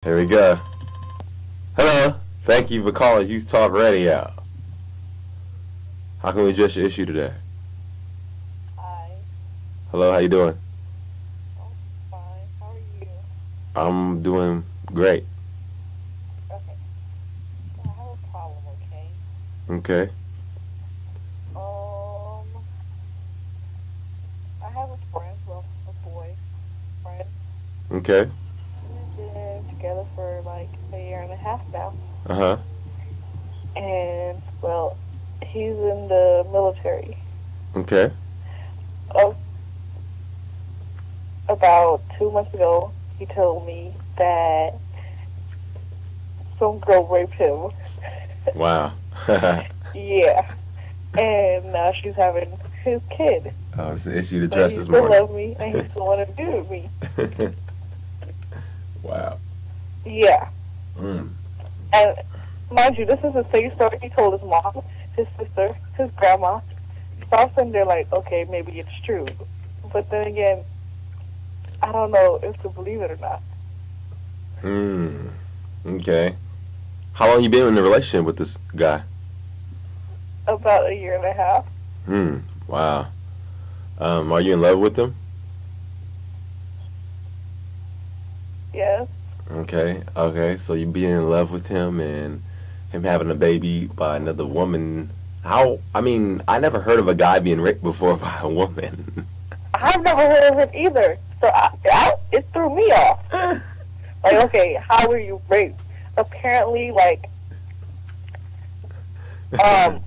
Here we go. Hello. Thank you for calling Youth Talk Radio. How can we address your issue today? Hi, Hello, how you doing? I'm fine. How are you? I'm doing great. Okay, so I have a problem, okay? Okay. Um, I have a friend, well, a boy friend. Okay. We've been together for like a year and a half now. Uh-huh. And, well, he's in the military. Okay. Uh, about 2 months ago, he told me that some girl raped him. Wow. Yeah. And now she's having his kid. Oh, it's an issue to But address he this still morning. loves me and he still want to be with me. Wow. Yeah. Mm. And mind you, this is the same story he told his mom, his sister, his grandma. So I'm sitting there like, okay, maybe it's true. But then again, I don't know if to believe it or not. Mm. Okay. How long you been in a relationship with this guy? About a year and a half. Hmm. Wow. Are you in love with him? Yes. Okay. Okay. So you being in love with him and him having a baby by another woman. How? I mean, I never heard of a guy being raped before by a woman. I've never heard of it either. So it threw me off. Like, okay, how were you raped? Apparently, like, um,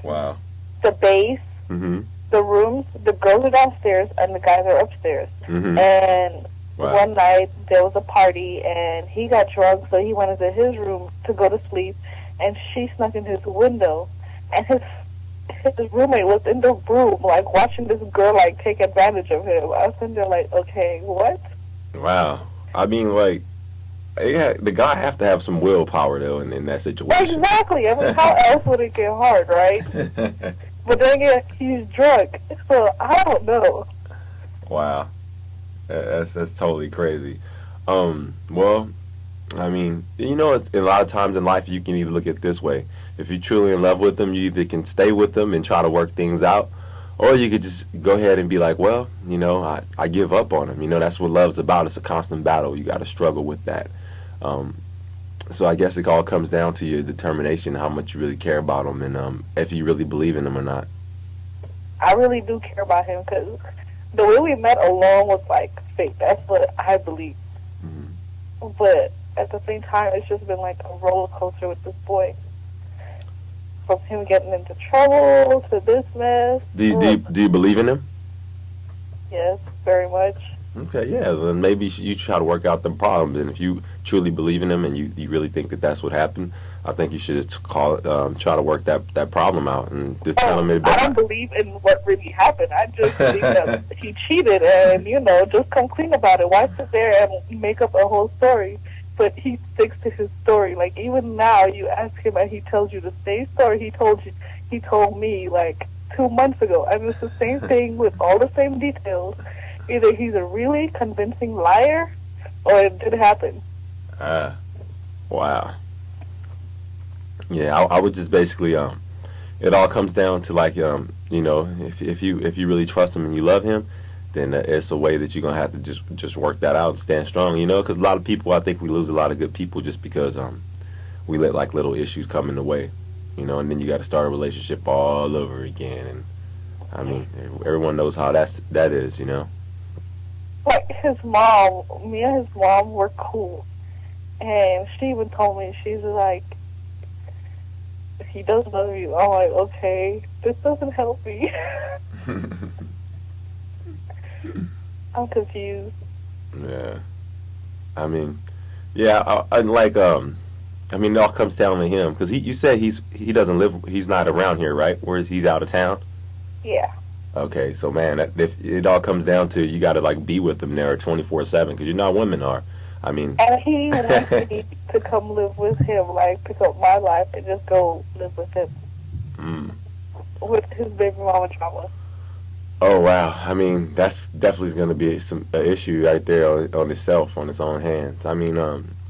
Wow. the base, Mhm. the rooms, the girls are downstairs and the guys are upstairs. Mhm. And Wow. one night there was a party and he got drunk, so he went into his room to go to sleep, and she snuck in his window, and his roommate was in the room, like watching this girl like take advantage of him. I was sitting there like, okay, what? Wow. I mean, like, yeah, the guy have to have some willpower though in that situation. Exactly. I mean, how else would it get hard, right? But then again, he's drunk, so I don't know. Wow. That's totally crazy. Well, I mean, it's a lot of times in life you can either look at it this way. If you're truly in love with them, you either can stay with them and try to work things out, or you could just go ahead and be like, well, I give up on them. That's what love's about. It's a constant battle. You got to struggle with that. Um, so I guess it all comes down to your determination, how much you really care about them, and if you really believe in them or not. I really do care about him because the way we met alone was like fake. That's what I believe. Mm-hmm. But at the same time, it's just been like a roller coaster with this boy. From him getting into trouble to this mess. Do you believe in him? Yes, very much. Okay, yeah, then maybe you try to work out the problems, and if you truly believe in them and you really think that that's what happened, I think you should just try to work that problem out and just tell him I don't believe in what really happened. I just believe that he cheated and, just come clean about it. Why sit there and make up a whole story? But he sticks to his story. Like, even now, you ask him and he tells you the same story he told me, like, 2 months ago. And it's the same thing with all the same details. Either he's a really convincing liar or it did happen. Wow. Yeah, I would just basically it all comes down to like if you really trust him and you love him, then it's a way that you're gonna have to just work that out and stand strong. Because a lot of people, I think we lose a lot of good people just because we let like little issues come in the way, and then you got to start a relationship all over again. And I mean, everyone knows how that is. Like, me and his mom were cool. And she even told me, she's like, he does love you. I'm like, okay, this doesn't help me. I'm confused. Yeah. I mean, yeah, I mean, it all comes down to him because you said he's not around here, right? He's out of town. Yeah. Okay, so man, if it all comes down to you got to like be with them there 24/7 because women are. I mean, and he wants me to come live with him, like pick up my life and just go live with him. With his baby mama drama. Oh wow! I mean, that's definitely going to be an issue right there on itself, on its own hands. I mean,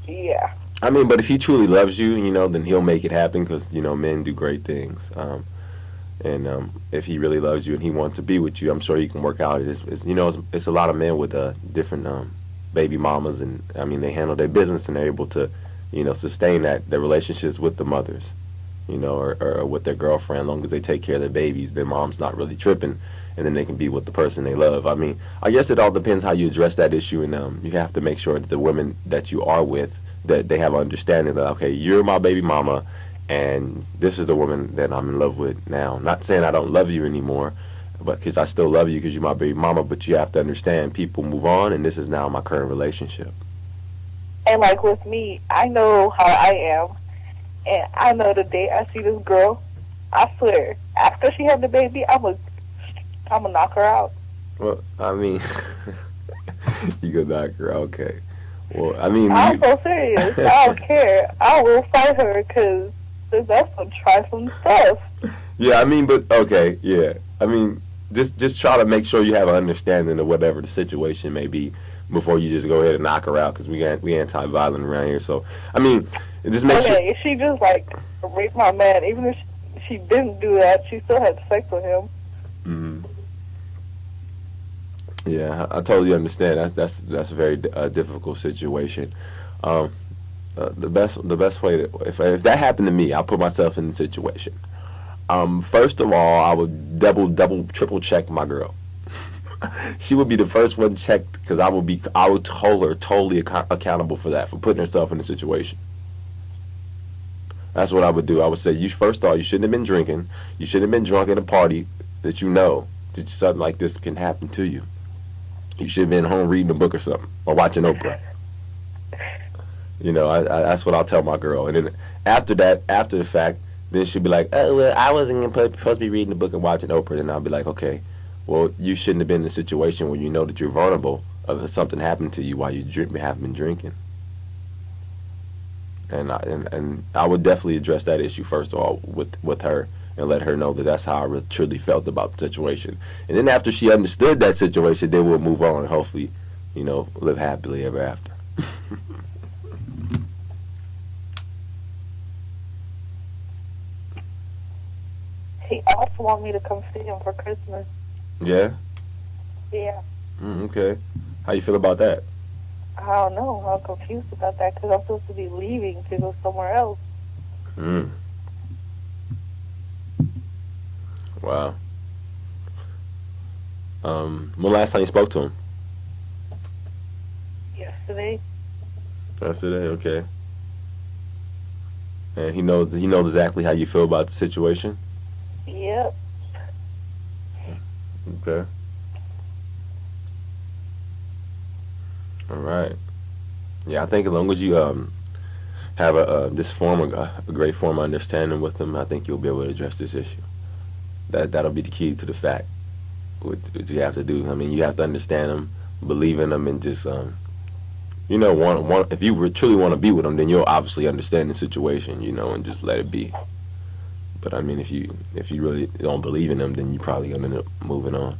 Yeah. I mean, but if he truly loves you, then he'll make it happen because men do great things. And if he really loves you and he wants to be with you, I'm sure he can work out. It's a lot of men with different baby mamas, and I mean they handle their business and they're able to, sustain their relationships with the mothers, or with their girlfriend. As long as they take care of their babies, their mom's not really tripping, and then they can be with the person they love. I mean, I guess it all depends how you address that issue, and you have to make sure that the women that you are with, that they have understanding that, okay, you're my baby mama, and this is the woman that I'm in love with now. Not saying I don't love you anymore, but because I still love you because you're my baby mama, but you have to understand people move on, and this is now my current relationship. And like with me, I know how I am, and I know the day I see this girl, I swear, after she had the baby, I'm gonna knock her out. Well, I mean, you could knock her. Okay. Well, I mean, I'm so serious. I don't care. I will fight her because that's some trifling stuff. yeah, I mean, but okay, yeah. I mean, just try to make sure you have an understanding of whatever the situation may be before you just go ahead and knock her out, because we anti-violent around here. So, I mean, just make sure. If she just like raped my man, even if she didn't do that, she still had sex with him. Mm-hmm. Yeah, I totally understand. That's a very difficult situation. The best way to, if that happened to me, I'll put myself in the situation. First of all, I would double, triple check my girl. She would be the first one checked, because I would hold her totally accountable for that, for putting herself in the situation. That's what I would do. I would say, first of all, you shouldn't have been drinking. You shouldn't have been drunk at a party that that something like this can happen to you. You should have been home reading a book or something, or watching Oprah. That's what I'll tell my girl. And then after the fact, then she'll be like, oh, well, I wasn't supposed to be reading a book and watching Oprah. And I'll be like, okay, well, you shouldn't have been in a situation where you know that you're vulnerable if something happened to you while you have been drinking. And I would definitely address that issue first of all with her, and let her know that that's how I truly felt about the situation. And then after she understood that situation, then we'll move on and hopefully, live happily ever after. He also want me to come see him for Christmas. Yeah? Yeah. Okay. How you feel about that? I don't know. I'm confused about that because I'm supposed to be leaving to go somewhere else. Wow. When last time you spoke to him? Yesterday. Yesterday, okay. And he knows exactly how you feel about the situation? Yep. Okay. All right. Yeah, I think as long as you have a great form of understanding with them, I think you'll be able to address this issue. That'll be the key to the fact. What you have to do. I mean, you have to understand them, believe in them, and just if you truly want to be with them, then you'll obviously understand the situation, and just let it be. But I mean, if you really don't believe in them, then you're probably gonna end up moving on.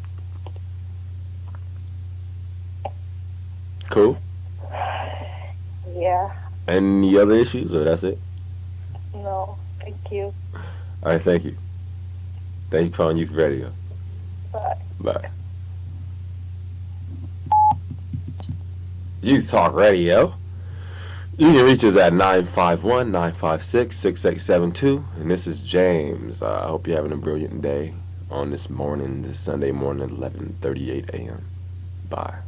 Cool. Yeah. Any other issues, or that's it? No. Thank you. All right, thank you. Thank you for calling Youth Radio. Bye. Bye. Youth Talk Radio. You can reach us at 951-956-6872. And this is James. I hope you're having a brilliant day on this Sunday morning at 11:38 a.m. Bye.